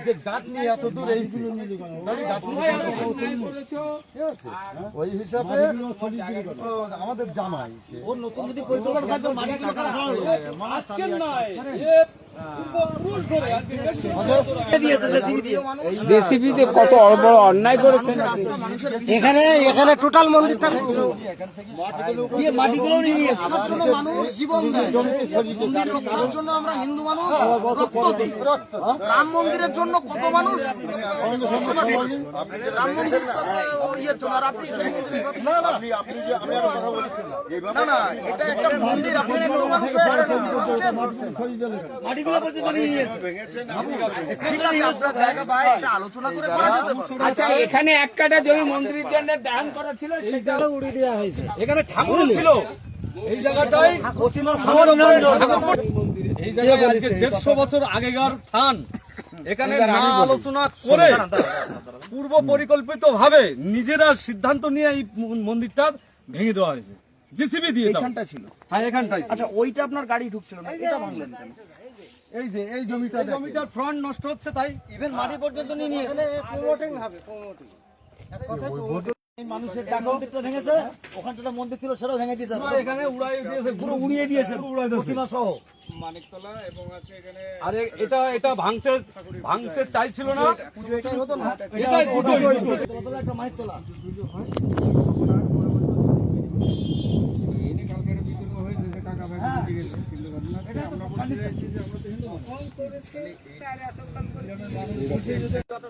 যে গাছ নিয়ে এত দূর এই ওই হিসাবে আমাদের জামাই ওর নতুন যদি জেসিবিতে কত বড় অন্যায় করেছেন এখানে এখানে টোটাল মন্দিরটা মাটিগুলো নিয়ে মানুষ জীবন দেয় মন্দির রক্ষার জন্য আমরা হিন্দু মানুষ রক্ত দিই রাম মন্দিরের জন্য কত মানুষ রাম মন্দির ইয়ের জন্য আর আপনি না না এটা একটা মন্দির আপনি হিন্দু মানুষ মন্দির ভাবছেন মাটিগুলো পর্যন্ত নিয়ে নিয়েছে ঠিক আছে আপনার জায়গা ভাই এটা আলোচনা করে করা যেতে পারে। আচ্ছা এখানে এক কাঠা জমি মন্দিরের জন্য দান করা ছিল সেটা উড়িয়ে দেওয়া হয়েছে। এখানে ঠাকুর ছিল এই জায়গাটাই এই জায়গায় আজকে 150 বছর আগেকার স্থান এখানে না আলোচনা করে পূর্ব পরিকল্পিত ভাবে নিজেরা সিদ্ধান্ত নিয়ে এই মন্দিরটা ভেঙে দেওয়া হয়েছে জেসিবি দিয়ে। এখানটা ছিল হ্যাঁ এখানটাই। আচ্ছা ওইটা আপনার গাড়ি ঢুকছিল না এটা ভাঙলেন কেন? এই যে এই জমিটার ফ্রন্ট নষ্ট হচ্ছে তাই ইভেন মাটি পর্যন্ত নিয়ে নিয়েছে প্রমোটিং হবে প্রমোটিং মানুষের মন্দিরটা ভেঙেছে ওখানটা মন্দির ছিল সেটাও ভেঙে দিয়েছে এখানে উড়াই দিয়েছে পুরো উড়িয়ে দিয়েছে প্রতিমা সহ মানিকতলা এবং আছে এখানে আরে এটা ভাঙতে চাইছিল না পুজো এটাই হতো না এটাই দুটোই একটা মানিক তোলা এনে কালকে একটা বিতর্ক হয়েছে যে টাকা পয়সা দিয়ে গেছে কিন্তু ঘটনাটা আমরা বলতে চাইছি যে আমরা তো হিন্দু মানুষ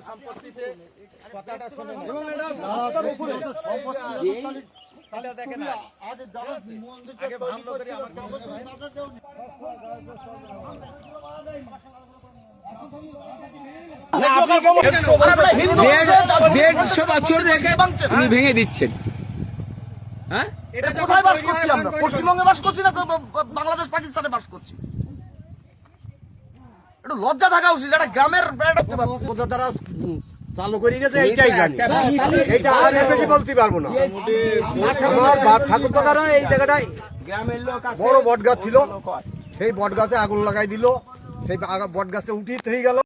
সম্পত্তিতে কথাটা শোনেন এবং এটা এটা দেখেন আগে যারা আগে ভাঙলো করে আমাকে দেড়শো বছর রেখে উনি ভেঙে দিচ্ছেন। হ্যাঁ এটা কোথায় বাস করছি আমরা? পশ্চিমবঙ্গে বাস করছি না বাংলাদেশ পাকিস্তানে বাস করছি? একটু লজ্জা থাকা উচিত। এটা গ্রামের যারা চালু করে গেছে এইটাই জানি, এইটা আর বেশি বলতে পারবো না। আমার বাপ ঠাকুর দাদারা এই জায়গাটায় গ্রামের লোক বড় বট গাছ ছিল, সেই বট গাছে আগুন লাগাই দিল, সেই বট গাছটা উঠিয়ে গেল।